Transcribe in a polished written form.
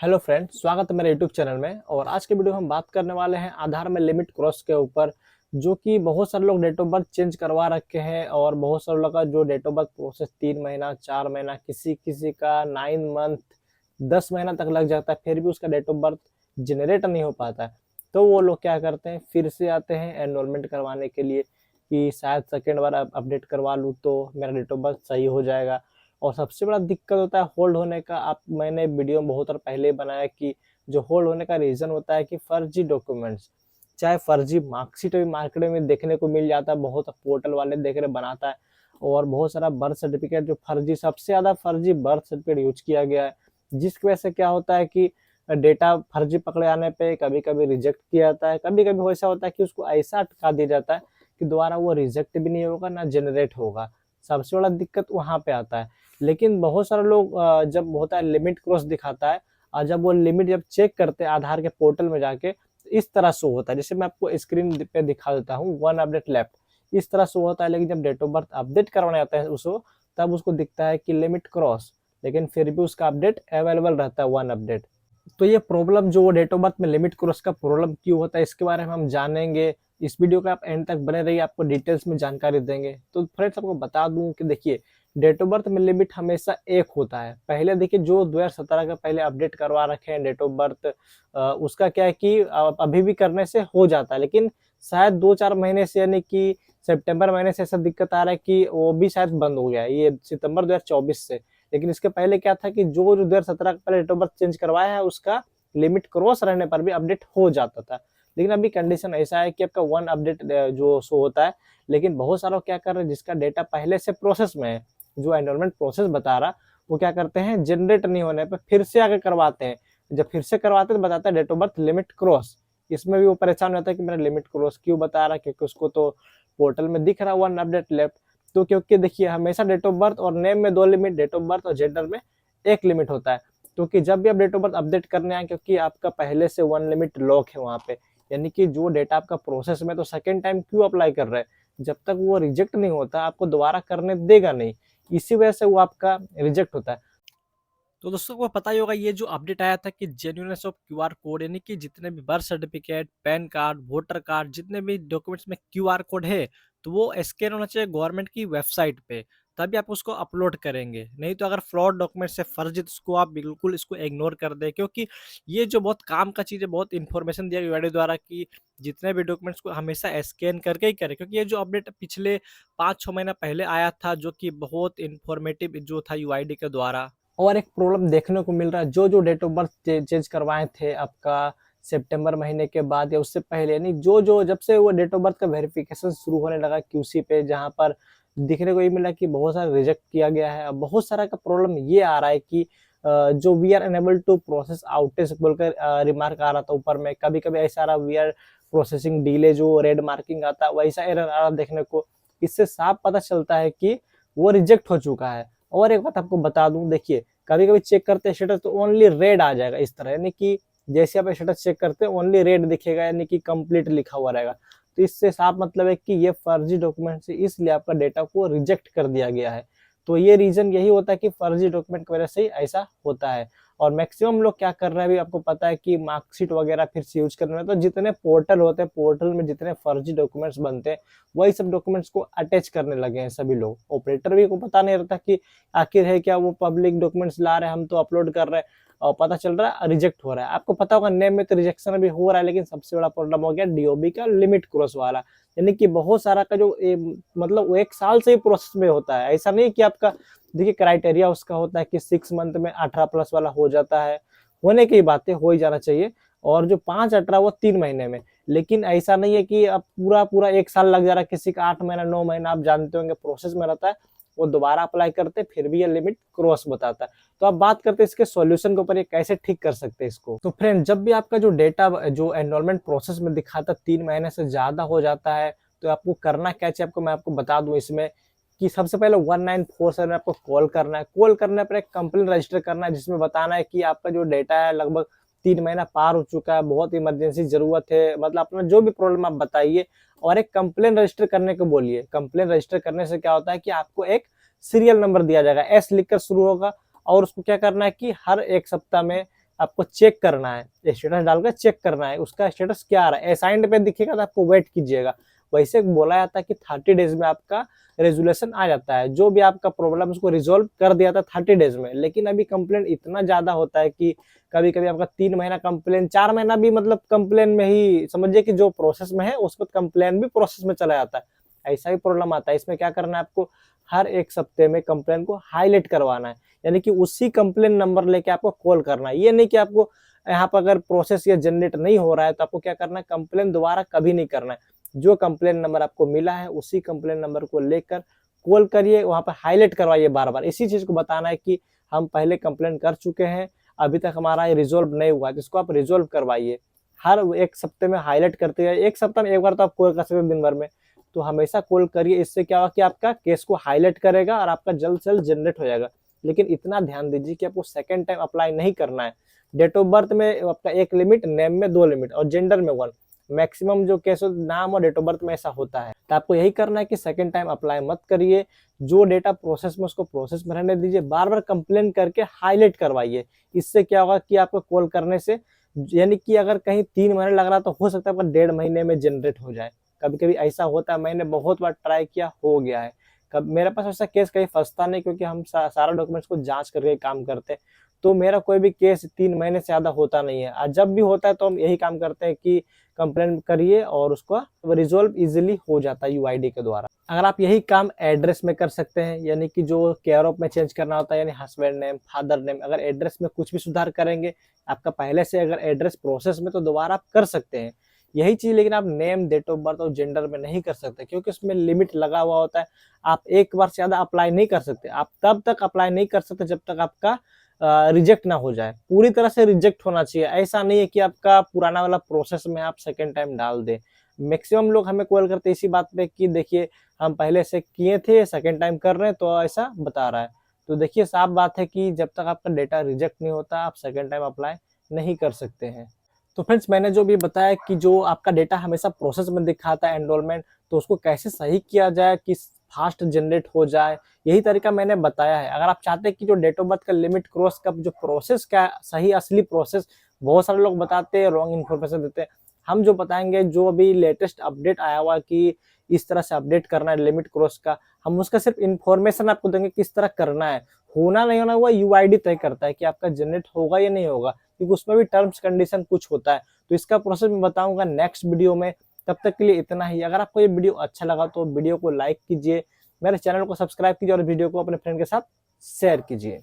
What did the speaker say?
Hello friend, स्वागत है मेरे यूट्यूब चैनल में। और आज के वीडियो में हम बात करने वाले हैं आधार में लिमिट क्रॉस के ऊपर। जो कि बहुत सारे लोग डेट ऑफ बर्थ चेंज करवा रखे हैं और बहुत सारे लोग का जो डेट ऑफ बर्थ प्रोसेस 3 महीना 4 महीना, किसी किसी का 9 मंथ 10 महीना तक लग जाता है, फिर भी उसका डेट ऑफ बर्थ जनरेट नहीं हो पाता है। तो वो लोग क्या करते हैं, फिर से आते हैं एनरोलमेंट करवाने के लिए कि शायद सेकेंड बार अपडेट करवा लूँ तो मेरा डेट ऑफ बर्थ सही हो जाएगा। और सबसे बड़ा दिक्कत होता है होल्ड होने का। आप मैंने वीडियो में बहुत बार पहले बनाया कि जो होल्ड होने का रीजन होता है कि फर्जी डॉक्यूमेंट्स, चाहे फर्जी मार्कशीट भी मार्केट में देखने को मिल जाता है, बहुत पोर्टल वाले देख रहे बनाता है। और बहुत सारा बर्थ सर्टिफिकेट जो फर्जी, सबसे ज्यादा फर्जी बर्थ सर्टिफिकेट यूज किया गया है, जिसकी वजह से क्या होता है कि डेटा फर्जी पकड़े आने पे कभी कभी रिजेक्ट किया जाता है, कभी कभी ऐसा होता है कि उसको ऐसा अटका दिया जाता है कि दोबारा वो रिजेक्ट भी नहीं होगा ना जनरेट होगा। सबसे बड़ा दिक्कत वहां पे आता है। लेकिन बहुत सारे लोग जब होता है लिमिट क्रॉस दिखाता है, और जब वो लिमिट जब चेक करते हैं आधार के पोर्टल में जाके, तो इस तरह शो होता है। जैसे मैं आपको स्क्रीन पे दिखा देता हूँ, 1 अपडेट लेफ्ट, इस तरह शो होता है। लेकिन जब डेट ऑफ बर्थ अपडेट करवाने आता है उसको, तब उसको दिखता है कि लिमिट क्रॉस, लेकिन फिर भी उसका अपडेट अवेलेबल रहता है 1 अपडेट। तो ये प्रॉब्लम जो डेट ऑफ बर्थ में लिमिट क्रॉस का प्रॉब्लम क्यों होता है, इसके बारे में हम जानेंगे। इस वीडियो का आप एंड तक बने रहिए, आपको डिटेल्स में जानकारी देंगे। तो फ्रेंड्स, आपको बता दूं कि देखिए, डेट ऑफ बर्थ में लिमिट हमेशा एक होता है। पहले देखिए, जो 2017 का पहले अपडेट करवा रखे हैं डेट ऑफ बर्थ, उसका क्या है कि अभी भी करने से हो जाता है, लेकिन शायद 2-4 महीने से, यानी कि सितंबर महीने से ऐसा दिक्कत आ रहा है कि वो भी शायद बंद हो गया है, ये सितंबर 2024 से। लेकिन इसके पहले क्या था कि जो 2017 का पहले डेट ऑफ बर्थ चेंज करवाया है, उसका लिमिट क्रॉस रहने पर भी अपडेट हो जाता था। लेकिन अभी कंडीशन ऐसा है कि आपका 1 अपडेट जो शो होता है। लेकिन बहुत सारा क्या कर रहे हैं, जिसका डेटा पहले से प्रोसेस में है, जो एनरोलमेंट प्रोसेस बता रहा, वो क्या करते हैं, जनरेट नहीं होने पर फिर से आगे करवाते हैं। जब फिर से करवाते हैं तो बताता है date of birth limit cross. इसमें भी वो परेशान रहता है कि मेरा लिमिट क्रॉस क्यों बता रहा है, क्योंकि उसको तो पोर्टल में दिख रहा है 1 अपडेट लेफ्ट। तो क्योंकि देखिए, हमेशा डेट ऑफ बर्थ और नेम में 2 लिमिट, डेट ऑफ बर्थ और जेंडर में 1 लिमिट होता है। क्योंकि जब भी आप डेट ऑफ बर्थ अपडेट करने आए, क्योंकि आपका पहले से 1 लिमिट लॉक है वहां पे, यानी कि जो डेटा आपका प्रोसेस में, तो सेकेंड टाइम क्यों अप्लाई कर रहे हैं, जब तक वो रिजेक्ट नहीं होता आपको दोबारा करने देगा नहीं। इसी वजह से वो आपका रिजेक्ट होता है। तो दोस्तों को पता ही होगा, ये जो अपडेट आया था कि जेन्युइननेस ऑफ क्यूआर कोड, यानी कि जितने भी birth certificate, pan card, voter card, जितने भी डॉक्यूमेंट्स में क्यूआर कोड है, तो वो स्कैन होना चाहिए गवर्नमेंट की वेबसाइट पे, तभी आप उसको अपलोड करेंगे। नहीं तो अगर फ्रॉड डॉक्यूमेंट से फर्जी, तो उसको आप बिल्कुल इसको इग्नोर कर दें। क्योंकि ये जो बहुत काम का चीज़ है, बहुत इन्फॉर्मेशन दिया गया यूआईडी द्वारा कि जितने भी डॉक्यूमेंट्स को हमेशा स्कैन करके ही करें। क्योंकि ये जो अपडेट पिछले 5-6 महीना पहले आया था, जो कि बहुत इन्फॉर्मेटिव जो था यूआईडी के द्वारा। और एक प्रॉब्लम देखने को मिल रहा है, जो जो डेट ऑफ बर्थ चेंज करवाए थे आपका सितंबर महीने के बाद या उससे पहले, यानी जो जो जब से वो डेट ऑफ बर्थ का वेरिफिकेशन शुरू होने लगा क्यूसी पे, जहां पर दिखने को ये मिला कि बहुत सारा रिजेक्ट किया गया है। अब बहुत सारा का प्रॉब्लम ये आ रहा है कि जो we are unable to process outage बोलकर रिमार्क आ रहा था ऊपर में, कभी कभी ऐसा आ रहा वी आर प्रोसेसिंग डिले, जो रेड मार्किंग आता है वैसा एरर आ रहा देखने को। इससे साफ पता चलता है कि वो रिजेक्ट हो चुका है। और एक बात आपको बता दूं, देखिए, कभी कभी चेक करते हैं स्टेटस तो ओनली रेड आ जाएगा इस तरह, यानी कि जैसे आप स्टेटस चेक करते हैं ओनली रेड दिखेगा, यानी कि कंप्लीट लिखा हुआ रहेगा। तो इससे साफ मतलब है कि ये फर्जी डॉक्यूमेंट से, इसलिए आपका डेटा को रिजेक्ट कर दिया गया है। तो ये रीजन यही होता है कि फर्जी डॉक्यूमेंट की वजह से ही ऐसा होता है। और मैक्सिमम लोग क्या कर रहे हैं, अभी आपको पता है कि मार्कशीट वगैरह फिर से यूज करने में, तो जितने पोर्टल होते हैं, पोर्टल में जितने फर्जी डॉक्यूमेंट्स बनते हैं, वही सब डॉक्यूमेंट्स को अटैच करने लगे हैं सभी लोग। ऑपरेटर भी को पता नहीं रहता कि आखिर है क्या, वो पब्लिक डॉक्यूमेंट्स ला रहे हैं, हम तो अपलोड कर रहे हैं, और पता चल रहा है रिजेक्ट हो रहा है। आपको पता होगा नेम में तो रिजेक्शन भी हो रहा है, लेकिन सबसे बड़ा प्रॉब्लम हो गया डीओबी का लिमिट क्रॉस वाला। यानी कि बहुत सारा का जो मतलब वो 1 साल से ही प्रोसेस में होता है। ऐसा नहीं कि आपका, देखिए, क्राइटेरिया उसका होता है कि 6 मंथ में 18+ वाला हो जाता है, होने की बातें हो ही जाना चाहिए। और जो 5-18 वो 3 महीने में। लेकिन ऐसा नहीं है कि अब पूरा पूरा 1 साल लग जा रहा है, किसी का 8 महीना 9 महीना, आप जानते होंगे प्रोसेस में रहता है। वो दोबारा अप्लाई करते फिर भी ये लिमिट क्रॉस बताता है। तो अब बात करते हैं इसके सॉल्यूशन के ऊपर, ये कैसे ठीक कर सकते हैं इसको। तो फ्रेंड, जब भी आपका जो डेटा जो एनरोलमेंट प्रोसेस में दिखाता 3 महीने से ज्यादा हो जाता है, तो आपको करना क्या चाहिए, आपको मैं आपको बता दूं इसमें कि सबसे पहले 1947 में आपको कॉल करना है। कॉल करने पर एक कंप्लेन रजिस्टर करना है, जिसमें बताना है कि आपका जो डेटा है लगभग 3 महीना पार हो चुका है, बहुत इमरजेंसी जरूरत है, मतलब अपना जो भी प्रॉब्लम आप बताइए, और एक कंप्लेन रजिस्टर करने को बोलिए। कंप्लेन रजिस्टर करने से क्या होता है कि आपको एक सीरियल नंबर दिया जाएगा, एस लिखकर शुरू होगा, और उसको क्या करना है कि हर 1 सप्ताह में आपको चेक करना है, स्टेटस डालकर चेक करना है उसका स्टेटस क्या आ रहा है। असाइंड पे दिखेगा तो आपको वेट कीजिएगा। वैसे बोला जाता है कि 30 डेज में आपका रेजुलेशन आ जाता है, जो भी आपका प्रॉब्लम उसको रिजोल्व कर दिया था 30 डेज में। लेकिन अभी कंप्लेन इतना ज्यादा होता है कि कभी कभी आपका 3 महीना कंप्लेन, 4 महीना भी मतलब कंप्लेन में ही समझिए कि जो प्रोसेस में है उसको कंप्लेन भी प्रोसेस में चला जाता है। ऐसा भी प्रॉब्लम आता है। इसमें क्या करना है आपको, हर एक सप्ते में कंप्लेन को हाईलाइट करवाना है, यानी कि उसी कंप्लेन नंबर लेके आपको कॉल करना है। ये नहीं कि आपको यहाँ पर अगर प्रोसेस ये जनरेट नहीं हो रहा है तो आपको क्या करना है, कंप्लेन दोबारा कभी नहीं करना है। जो कंप्लेन नंबर आपको मिला है उसी कंप्लेन नंबर को लेकर कॉल करिए, वहां पर हाईलाइट करवाइए बार बार। इसी चीज को बताना है कि हम पहले कंप्लेन कर चुके हैं, अभी तक हमारा ये रिजोल्व नहीं हुआ, जिसको आप रिजोल्व करवाइए। हर एक सप्ते में हाईलाइट करते हैं, एक सप्ताह में एक बार तो आप कॉल कर सकते हैं दिन भर में, तो हमेशा कॉल करिए। इससे क्या होगा कि आपका केस को हाईलाइट करेगा और आपका जल्द से जल्द जनरेट हो जाएगा। लेकिन इतना ध्यान दीजिए कि आपको सेकंड टाइम अप्लाई नहीं करना है। डेट ऑफ बर्थ में आपका 1 लिमिट, नेम में 2 लिमिट और जेंडर में 1। मैक्सिमम जो केस नाम और डेट ऑफ बर्थ में ऐसा होता है, तो आपको यही करना है कि सेकंड टाइम अप्लाई मत करिए। जो डेटा प्रोसेस में उसको प्रोसेस में रहने दीजिए, बार बार कंप्लेन करके हाईलाइट करवाइए। इससे क्या होगा कि आपको कॉल करने से, यानी कि अगर कहीं 3 महीने लग रहा तो हो सकता है आपका 1.5 महीने में जनरेट हो जाए। कभी कभी ऐसा होता है, मैंने बहुत बार ट्राई किया, हो गया है। कब मेरे पास ऐसा केस कहीं फंसता नहीं, क्योंकि हम सारा डॉक्यूमेंट्स को जांच करके काम करते हैं। तो मेरा कोई भी केस 3 महीने से ज्यादा होता नहीं है। और जब भी होता है तो हम यही काम करते हैं कि कंप्लेन करिए और उसको रिजोल्व इजीली हो जाता है यूआईडी के द्वारा। अगर आप यही काम एड्रेस में कर सकते हैं, यानी कि जो केयर ऑफ में चेंज करना होता है, यानी हस्बैंड नेम, फादर नेम, अगर एड्रेस में कुछ भी सुधार करेंगे, आपका पहले से अगर एड्रेस प्रोसेस में, तो दोबारा आप कर सकते हैं यही चीज। लेकिन आप नेम, डेट ऑफ बर्थ और जेंडर में नहीं कर सकते, क्योंकि उसमें लिमिट लगा हुआ होता है। आप एक बार से ज्यादा अप्लाई नहीं कर सकते। आप तब तक अप्लाई नहीं कर सकते जब तक आपका रिजेक्ट ना हो जाए। पूरी तरह से रिजेक्ट होना चाहिए। ऐसा नहीं है कि आपका पुराना वाला प्रोसेस में आप सेकेंड टाइम डाल दें। मैक्सिमम लोग हमें कॉल करते हैं इसी बात पे कि देखिए हम पहले से किए थे, सेकेंड टाइम कर रहे हैं, तो ऐसा बता रहा है। तो देखिए साफ बात है कि जब तक आपका डेटा रिजेक्ट नहीं होता, आप सेकेंड टाइम अप्लाई नहीं कर सकते हैं। तो फ्रेंड्स, मैंने जो भी बताया कि जो आपका डेटा हमेशा प्रोसेस में दिखाता है एनरोलमेंट, तो उसको कैसे सही किया जाए कि फास्ट जनरेट हो जाए, यही तरीका मैंने बताया है। अगर आप चाहते हैं कि जो डेट ऑफ बर्थ का लिमिट क्रॉस का जो प्रोसेस क्या सही असली प्रोसेस, बहुत सारे लोग बताते हैं, रॉन्ग इन्फॉर्मेशन देते हैं। हम जो बताएंगे जो अभी लेटेस्ट अपडेट आया हुआ कि इस तरह से अपडेट करना है लिमिट क्रॉस का, हम उसका सिर्फ इन्फॉर्मेशन आपको देंगे किस तरह करना है। होना नहीं होना हुआ यूआईडी तय करता है कि आपका जनरेट होगा या नहीं होगा, क्योंकि उसमें भी टर्म्स कंडीशन कुछ होता है। तो इसका प्रोसेस मैं बताऊंगा नेक्स्ट वीडियो में। तब तक के लिए इतना ही। अगर आपको ये वीडियो अच्छा लगा तो वीडियो को लाइक कीजिए, मेरे चैनल को सब्सक्राइब कीजिए और वीडियो को अपने फ्रेंड के साथ शेयर कीजिए।